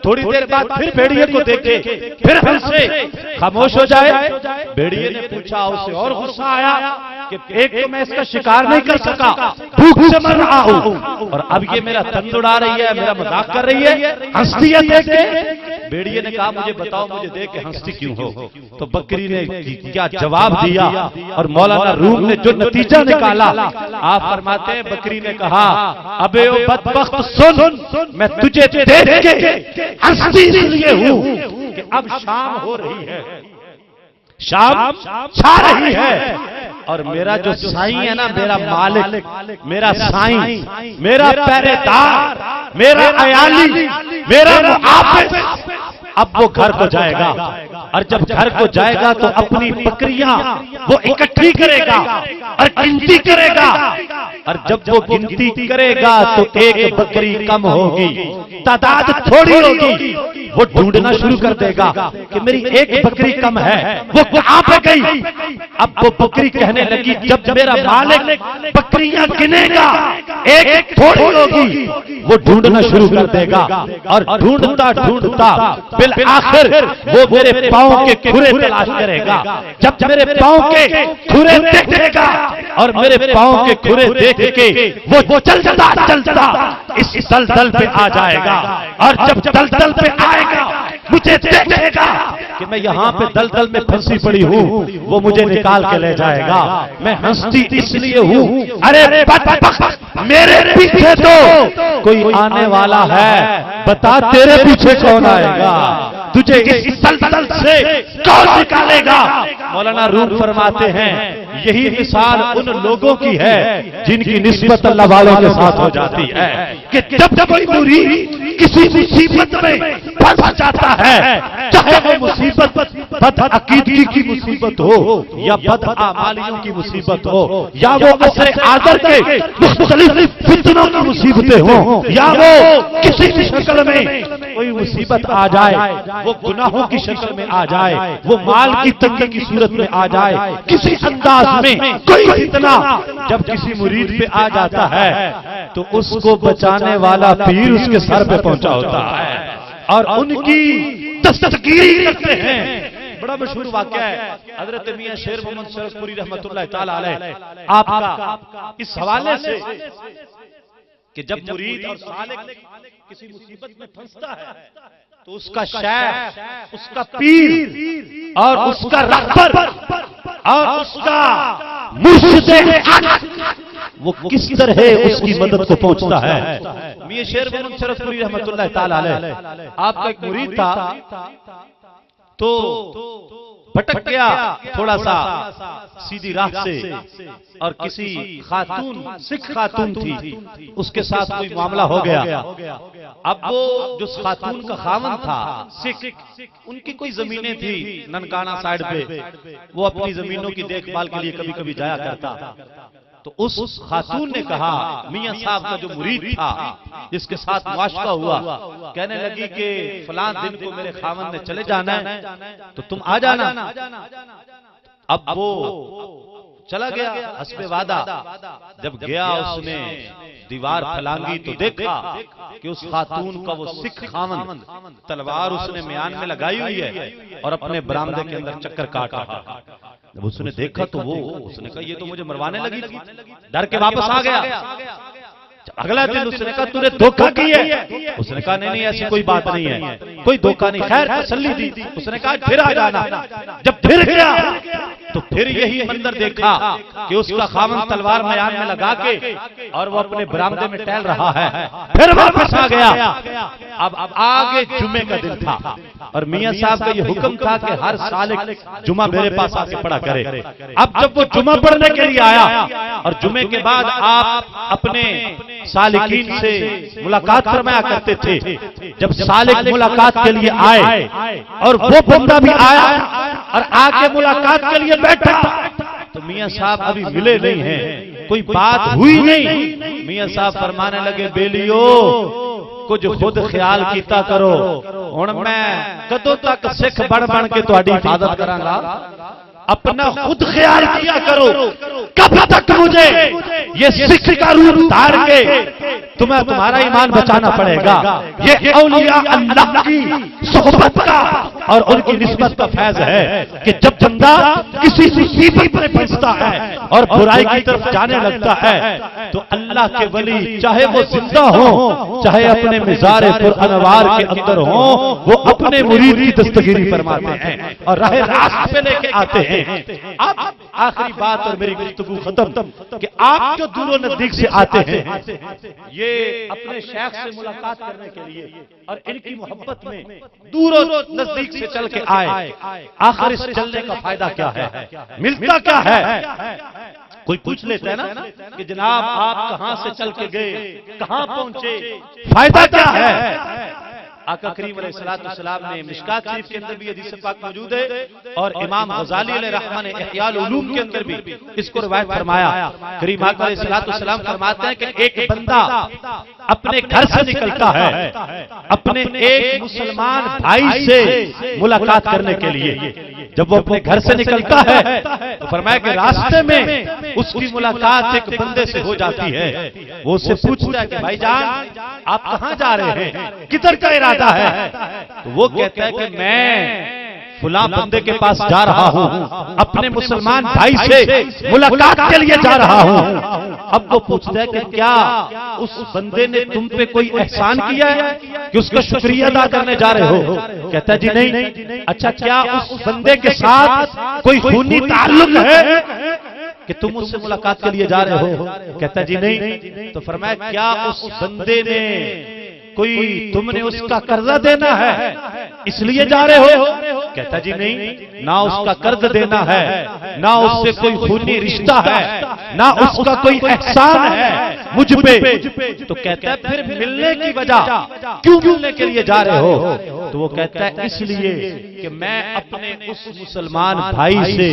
B: تھوڑی دیر بعد پھر بھیڑیے کو دیکھے، پھر ہنسے، خاموش ہو جائے. بھیڑیے نے پوچھا، اسے اور غصہ آیا کہ ایک تو میں اس کا شکار نہیں کر سکا، بھوک سے مر رہا ہوں، اور اب یہ میرا تن اڑا رہی ہے، میرا مذاق کر رہی ہے، ہنستی ہے دیکھ کے. بھیڑیے نے کہا مجھے بتاؤ مجھے دیکھ کے ہنستی کیوں ہو. تو بکری نے کیا جواب دیا اور مولانا روم نے جو نتیجہ نکالا. آپ فرماتے ہیں بکری نے کہا ابے او بدبخت سن، میں تجھے دیکھ کے ہنستی اس لیے ہوں کہ اب شام ہو رہی ہے، شام چھا رہی ہے، اور میرا جو سائیں ہے نا، میرا مالک، میرا سائیں، میرا پہرے دار، میرا عیالی، میرا محافظ اب وہ گھر کو جائے گا. اور جب گھر کو جائے گا تو اپنی بکریاں وہ اکٹھی کرے گا اور گنتی کرے گا. اور جب وہ گنتی کرے گا تو ایک بکری کم ہوگی، تعداد تھوڑی ہوگی. وہ ڈھونڈنا شروع کر دے گا کہ میری ایک بکری کم ہے، وہ کہاں پہ گئی. اب وہ بکری کہنے لگی جب میرا مالک بکریاں گنے گا ایک تھوڑی ہوگی. وہ ڈھونڈنا شروع کر دے گا اور ڈھونڈتا ڈھونڈتا بالآخر وہ میرے پاؤں کے کھرے تلاش کرے گا. جب میرے پاؤں کے کھرے دیکھے گا اور میرے پاؤں کے کھرے دیکھ کے وہ چلتا چلتا اس دلدل پہ آ جائے گا. اور جب دلدل پہ آئے گا مجھے دیکھے گا کہ میں یہاں پہ دلدل میں پھنسی پڑی ہوں، وہ مجھے نکال کے لے جائے گا. میں ہنستی اس لیے ہوں، ارے بدبخت میرے پیچھے تو کوئی آنے والا ہے، بتا تیرے پیچھے کون آئے گا، تجھے اس دلدل سے کون نکالے گا. مولانا روم فرماتے ہیں یہی مثال ان لوگوں کی ہے جن کی نسبت اللہ والوں کے ساتھ ہو جاتی ہے کہ جب کوئی مرید کسی مصیبت میں پھنس جاتا ہے، چاہے وہ مصیبت بد عقیدگی کی مصیبت ہو یا بد اعمالیوں کی مصیبت ہو یا وہ اثر آدر کے مختلف فتنوں کی مصیبتیں ہوں یا وہ کسی بھی شکل میں کوئی مصیبت آ جائے، وہ گناہوں کی شکل میں آ جائے، وہ مال کی تنگی کی صورت میں آ جائے، کسی انداز میں کوئی فتنہ جب کسی مرید پہ آ جاتا ہے تو اس کو بچانے والا پیر اس کے سر پہ پہنچا ہوتا ہے اور ان کی دستگیری کرتے ہیں. بڑا مشہور واقعہ ہے حضرت میاں شیر محمد شرف پوری رحمت اللہ تعالی علیہ آپ کا اس حوالے سے کہ جب مرید اور سالک کسی مصیبت میں پھنستا ہے تو اس کا شیخ، اس کا پیر اور اس کا رہبر اور اس کا مرشد حق وہ کس طرح اس کی مدد کو پہنچتا ہے. میاں شیر محمد شرف پوری رحمت اللہ تعالی علیہ، آپ کا ایک مرید تھا تو بھٹک گیا تھوڑا سا سیدھی راہ سے، اور کسی خاتون سکھ خاتون تھی، اس کے ساتھ کوئی معاملہ ہو گیا۔ اب وہ جو خاتون کا خاوند تھا سکھ، ان کی کوئی زمینیں تھی ننکانہ سائیڈ پہ، وہ اپنی زمینوں کی دیکھ بھال کے لیے کبھی کبھی جایا کرتا۔ تو اس خاتون نے کہا، میاں صاحب کا جو مرید تھا جس کے ساتھ معاشقہ ہوا، کہنے لگی کہ فلاں دن کو میرے خاوند نے چلے جانا ہے تو تم آ جانا۔ اب وہ چلا گیا حسب وعدہ۔ جب گیا اس نے دیوار پھلانگی تو دیکھا کہ اس خاتون کا وہ سکھ خاوند تلوار اس نے میان میں لگائی ہوئی ہے اور اپنے برآمدے کے اندر چکر کاٹ رہا۔ جب اس نے دیکھا تو اس نے کہا یہ تو مجھے مروانے لگی تھی، ڈر کے واپس آ گیا۔ اگلا دن اس نے کہا تو نے دھوکہ کی ہے؟ اس نے کہا نہیں ایسی کوئی بات نہیں ہے، کوئی دھوکہ نہیں، خیر تسلی دی۔ اس نے کہا پھر آ جانا۔ جب پھر گیا تو پھر یہی منظر دیکھا کہ اس کا خاوند تلوار میان میں لگا کے اور وہ اپنے برآمدے میں ٹہل رہا ہے۔ پھر واپس آ گیا۔ اب آگے جمعے کا دن تھا اور میاں صاحب کا یہ حکم تھا کہ ہر سالک جمعہ میرے پاس آ کے پڑھا کرے۔ اب جب وہ جمعہ پڑھنے کے لیے آیا اور جمعے کے بعد آپ اپنے سالکین سے ملاقات فرمایا کرتے تھے، جب سالک ملاقات کے لیے آئے اور وہ بندہ بھی آیا اور آ کے ملاقات کے لیے بیٹھا تو میاں صاحب ابھی ملے نہیں ہیں، کوئی بات ہوئی نہیں۔ میاں صاحب فرمانے لگے بیلیو کچھ خود خیال کیتا کرو، ہن میں کدوں تک سکھ بن کے تہاڈی حفاظت کراں گا؟ اپنا خود خیال کیا کرو، کب تک مجھے یہ سکھ کا روپ دھار کے تمہیں تمہارا ایمان بچانا پڑے گا؟ یہ اولیاء اللہ کی صحبت کا اور ان کی نسبت کا فیض ہے کہ جب بندہ کسی مصیبت میں پھنستا ہے اور برائی کی طرف جانے لگتا ہے تو اللہ کے ولی چاہے وہ زندہ ہوں چاہے اپنے مزار پر انوار کے اندر ہوں، وہ اپنے مرید کی دستگیری فرماتے ہیں اور راہ راست پہ لے کے آتے ہیں۔ اب آخری بات اور میری گفتگو ختم کہ آپ جو دور و نزدیک سے آتے ہیں یہ اپنے شیخ سے ملاقات کرنے کے لیے اور ان کی محبت میں دور و نزدیک سے چل کے آئے، آخر اس چلنے کا فائدہ کیا ہے؟ ملتا کیا ہے؟ کوئی پوچھ لیتا ہے نا کہ جناب آپ کہاں سے چل کے گئے، کہاں پہنچے، فائدہ کیا ہے؟ آقا کریم علیہ السلام نے مشکات شریف کے اندر بھی حدیث پاک موجود ہے اور امام غزالی علیہ رحمہ نے احیاء العلوم کے اندر بھی اس کو روایت فرمایا۔ کریم آقا علیہ السلام فرماتے ہیں کہ ایک بندہ اپنے گھر سے نکلتا ہے اپنے ایک مسلمان بھائی سے ملاقات کرنے کے لیے، جب وہ اپنے گھر سے نکلتا ہے تو فرمایا کہ راستے میں اس کی ملاقات ایک بندے سے ہو جاتی ہے، وہ اس سے پوچھتا ہے کہ بھائی جان آپ کہاں جا رہے ہیں، کدھر کا ارادہ ہے؟ تو وہ کہتا ہے کہ میں فلاں بندے کے پاس جا رہا ہوں، اپنے مسلمان بھائی سے ملاقات کے لیے جا رہا ہوں۔ اب وہ پوچھتا ہے کہ کیا اس بندے نے تم پہ کوئی احسان کیا ہے کہ اس کا شکریہ ادا کرنے جا رہے ہو؟ کہتا ہے جی نہیں۔ اچھا کیا اس بندے کے ساتھ کوئی خونی تعلق ہے کہ تم اس سے ملاقات کے لیے جا رہے ہو؟ کہتا ہے جی نہیں۔ تو فرمایا کیا اس بندے نے کوئی تم نے اس کا قرضہ دینا ہے اس لیے جا رہے ہو؟ کہتا جی نہیں، نہ اس کا قرض دینا ہے، نہ اس سے کوئی خونی رشتہ ہے، نہ اس کا کوئی احسان ہے مجھ پہ۔ تو کہتا ہے پھر ملنے کی وجہ کیوں ملنے کے لیے جا رہے ہو؟ تو وہ کہتا ہے اس لیے کہ میں اپنے اس مسلمان بھائی سے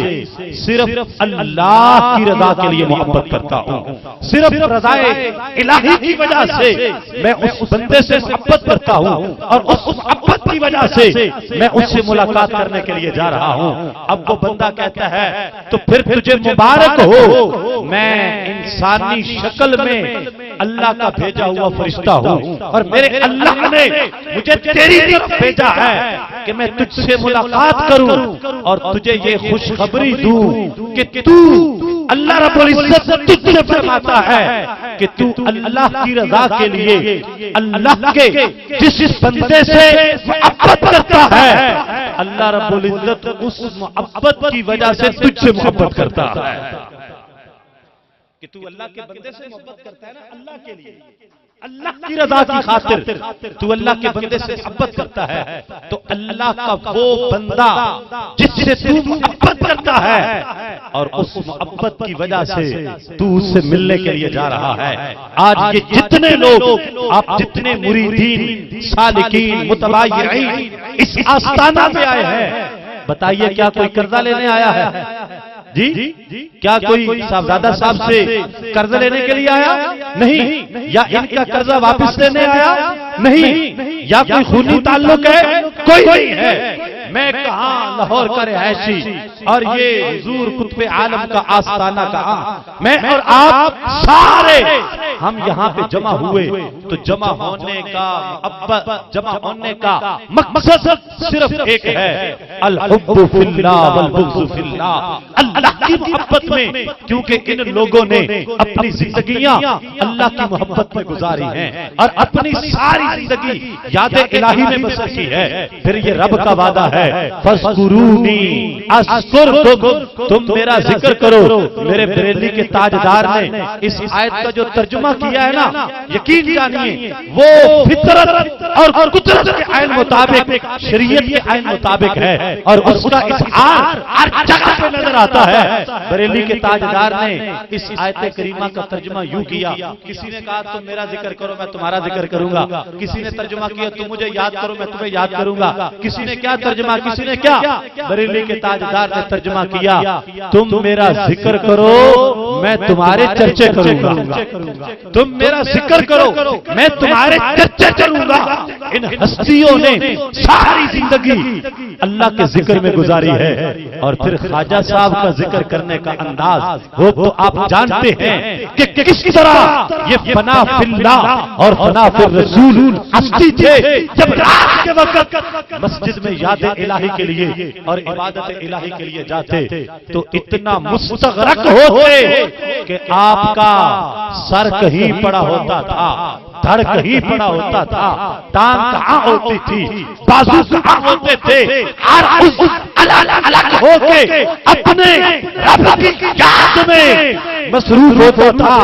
B: صرف اللہ کی رضا کے لیے محبت کرتا ہوں، صرف رضا الہی کی وجہ سے میں اس بندے سے محبت کرتا ہوں اور اس محبت کی وجہ سے میں اس سے ملاقات کرنے کے لیے جا رہا ہوں۔ اب وہ بندہ کہتا ہے تو پھر تجھے مبارک ہو، میں انسانی شکل میں اللہ کا بھیجا ہوا فرشتہ ہوں اور میرے اللہ نے مجھے تیری طرف بھیجا ہے کہ میں تجھ سے ملاقات کروں اور تجھے یہ خوشخبری دوں کہ تو اللہ رب العزت تجھ سے فرماتا ہے کہ تو اللہ کی رضا کے لیے اللہ کے جس بندے سے محبت کرتا ہے اللہ رب العزت اس محبت کی وجہ سے تجھ سے محبت کرتا ہے۔ کہ تو اللہ کے بندے سے محبت کرتا ہے نا اللہ کے لیے، اللہ کی رضا کی خاطر تو اللہ کے بندے سے محبت کرتا ہے، تو اللہ کا وہ بندہ جس سے تو محبت کرتا ہے اور اس محبت کی وجہ سے تو اس سے ملنے کے لیے جا رہا ہے۔ آج یہ جتنے لوگ، آپ جتنے مریدین، سالکین، متباعین اس آستانہ پہ آئے ہیں، بتائیے کیا کوئی قرضہ لینے آیا ہے؟ جی کیا کوئی صاحبزادہ صاحب سے قرض لینے کے لیے آیا؟ نہیں۔ یا ان کا قرضہ واپس لینے آیا؟ نہیں۔ یا کوئی خونی تعلق ہے؟ کوئی نہیں ہے۔ میں کہاں لاہور کا رہائشی اور یہ حضور قطب عالم کا آستانہ کہاں، میں اور آپ سارے ہم یہاں پہ جمع ہوئے تو جمع ہونے کا جمع ہونے کا مقصد صرف ایک ہے، الحب فی اللہ والبغض فی اللہ، اللہ کی محبت میں، کیونکہ ان لوگوں نے اپنی زندگیاں اللہ کی محبت میں گزاری ہیں اور اپنی ساری زندگی یاد الہی میں بسر کی ہے۔ پھر یہ رب کا وعدہ ہے، فَاذْكُرُونِي أَذْكُرْكُمْ، تم میرا ذکر کرو۔ میرے بریلی کے تاجدار نے اس آیت کا جو ترجمہ کیا ہے نا، یقین جانیے وہ فطرت اور قدرت کے عین مطابق، شریعت کے عین مطابق ہے، اور اس کا اظہار ہر جگہ پہ نظر آتا ہے۔ بریلی کے تاجدار نے اس آیت کریمہ کا ترجمہ یوں کیا، کسی نے کہا تم میرا ذکر کرو میں تمہارا ذکر کروں گا، کسی نے ترجمہ کیا تم مجھے یاد کرو میں تمہیں یاد کروں گا، کسی نے کیا ترجمہ، کسی نے کیا، بریلی کے تاجدار نے ترجمہ کیا، تم میرا ذکر کرو میں تمہارے چرچے کروں گا، تم میرا ذکر کرو میں تمہارے چرچے کروں گا۔ ان ہستیوں نے ساری زندگی اللہ کے ذکر میں گزاری ہے، اور پھر خواجہ صاحب کا ذکر کرنے کا انداز وہ تو آپ جانتے ہیں کہ کس طرح یہ فنا فی اللہ اور فنا فی الرسول ہستی تھے۔ جب رات کے وقت مسجد میں یاد الہی کے لیے اور عبادت الہی کے لیے جاتے تو اتنا مستغرق ہوتے کہ آپ کا سر کہیں پڑا ہوتا تھا، دھڑ کہیں پڑا ہوتا تھا، ٹانگ کہاں ہوتی تھی، بازو کہاں ہوتے تھے، ہر اس الگ الگ ہو کے اپنے رب کی یاد میں مصروف ہوتا تھا۔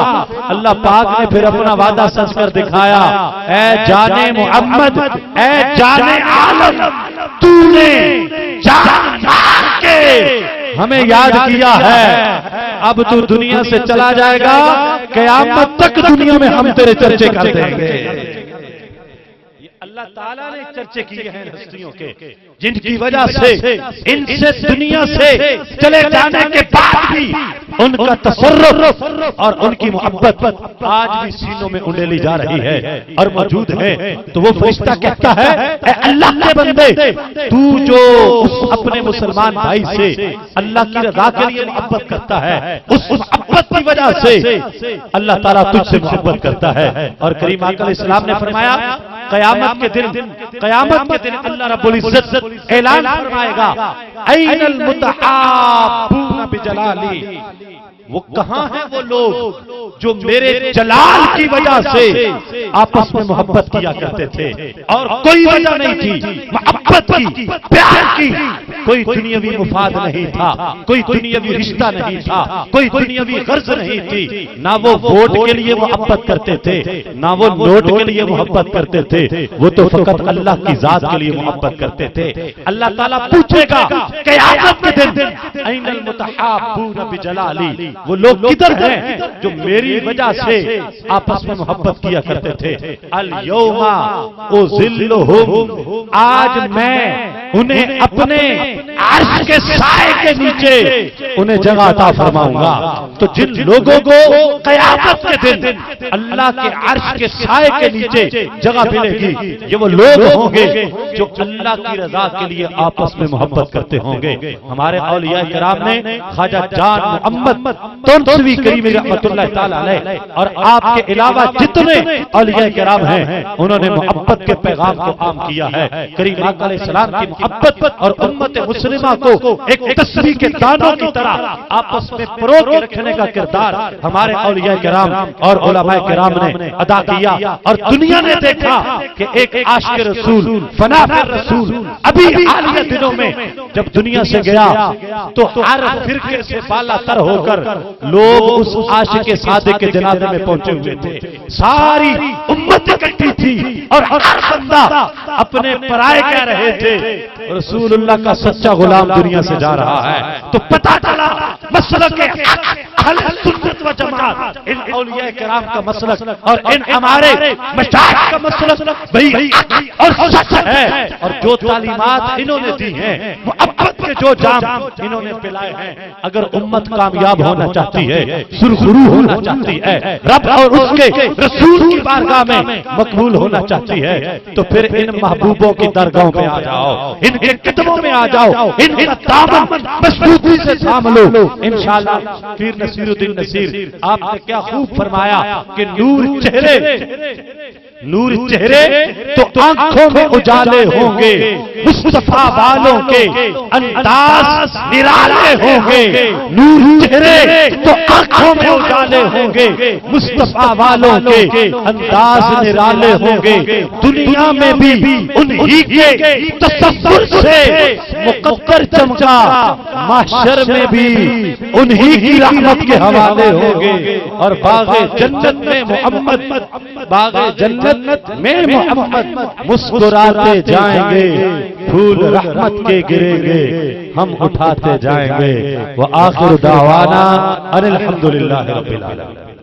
B: اللہ پاک نے پھر اپنا وعدہ سچ کر دکھایا، اے جان محمد، اے جان عالم، تو نے جان مار کے ہمیں یاد کیا ہے، اب تو دنیا سے چلا جائے گا، قیامت تک دنیا میں ہم تیرے چرچے کر دیں گے۔ اللہ تعالیٰ نے چرچے کیے ہیں ہستیوں کے، جن کی وجہ سے ان سے دنیا سے چلے جانے کے بعد بھی ان کا تصرف اور ان کی محبت آج بھی سینوں میں انڈیلی جا رہی ہے اور موجود ہے۔ تو وہ فرشتہ کہتا ہے، اے اللہ کے بندے، تو جو اس اپنے مسلمان بھائی سے اللہ کی رضا کے لیے محبت کرتا ہے، اس محبت کی وجہ سے اللہ تعالیٰ تجھ سے محبت کرتا ہے۔ اور کریم آقا علیہ السلام نے فرمایا، قیامت کے دن اللہ رب العزت اعلان فرمائے گا، این المتحابون بجلالی، وہ کہاں ہیں وہ لوگ جو میرے جلال کی وجہ سے آپس میں محبت کیا کرتے تھے، اور کوئی وجہ نہیں تھی محبت کی، پیار کی، کوئی دنیاوی مفاد نہیں تھا، کوئی دنیاوی رشتہ نہیں تھا، کوئی دنیاوی غرض نہیں تھی، نہ وہ ووٹ کے لیے محبت کرتے تھے، نہ وہ نوٹ کے لیے محبت کرتے تھے، وہ تو فقط اللہ کی ذات کے لیے محبت کرتے تھے۔ اللہ تعالیٰ پوچھے گا قیامت کے دن، این المتحابون بجلالی، وہ لوگ کدھر ہیں جو میری وجہ سے آپس میں محبت کیا کرتے تھے۔ الیوم اذلھم، آج میں انہیں اپنے عرش کے سائے کے نیچے انہیں جگہ عطا فرماؤں گا۔ تو جن لوگوں کو قیامت کے دن اللہ کے عرش کے سائے کے نیچے جگہ ملے گی، یہ وہ لوگ ہوں گے جو اللہ کی رضا کے لیے آپس میں محبت کرتے ہوں گے۔ ہمارے اولیاء کرام نے خواجہ جان محمد تونسوی کریمی رحمت اللہ تعالی علیہ اور آپ کے علاوہ جتنے اولیاء کرام ہیں، انہوں نے محبت کے پیغام کو عام کیا ہے۔ کریم آقا علیہ السلام کی محبت اور امت مسلمہ کو ایک تسبیح کے دانوں کی طرح آپس میں پرو کے رکھنے کا کردار ہمارے اولیاء کرام اور علماء کرام نے ادا کیا، اور دنیا نے دیکھا کہ ایک عاشق رسول، فنا پر رسول ابھی حالیہ دنوں میں جب دنیا سے گیا تو ہر فرقے سے بالا تر ہو کر لوگ اس عاشق صادق کے جنازے میں پہنچے ہوئے تھے، ساری امت اکٹھی تھی اور ہر بندہ اپنے پرائے کہہ رہے تھے رسول اللہ کا سچا غلام دنیا سے جا رہا ہے۔ تو پتہ چلا مسلک اہل سنت و جماعت، ان اولیاء کرام کا مسلک اور ان ہمارے مشائخ کا مسلک بھئی اور سچ ہے، اور جو تعلیمات انہوں نے دی ہیں، محبت کے جو جام انہوں نے پلائے ہیں، اگر امت کامیاب ہونا چاہتی ہے، سرخرو ہونا چاہتی ہے، رب اور اس کے رسول کی بارگاہ میں مقبول ہونا چاہتی ہے، تو پھر ان محبوبوں کی درگاہوں پہ آ جاؤ، ان کے قدموں میں آ جاؤ، ان کا دامن مضبوطی سے تھام لو، انشاءاللہ۔ پیر نصیر الدین نصیر آپ نے کیا خوب فرمایا کہ نور چہرے تو آنکھوں میں اجالے ہوں گے، مصطفیٰ والوں کے انداز نرالے ہوں گے، نور چہرے تو آنکھوں میں اجالے ہوں گے، مصطفیٰ والوں کے انداز نرالے ہوں گے، دنیا میں بھی انہی کے تصور سے مقدر چمکا، محشر میں بھی انہی کی رحمت کے حوالے ہوں گے، اور باغ جنت میں محمد مسکراتے جائیں گے، پھول رحمت کے گریں گے، ہم اٹھاتے جائیں گے، وآخر دعوانا ان الحمدللہ رب العالمین۔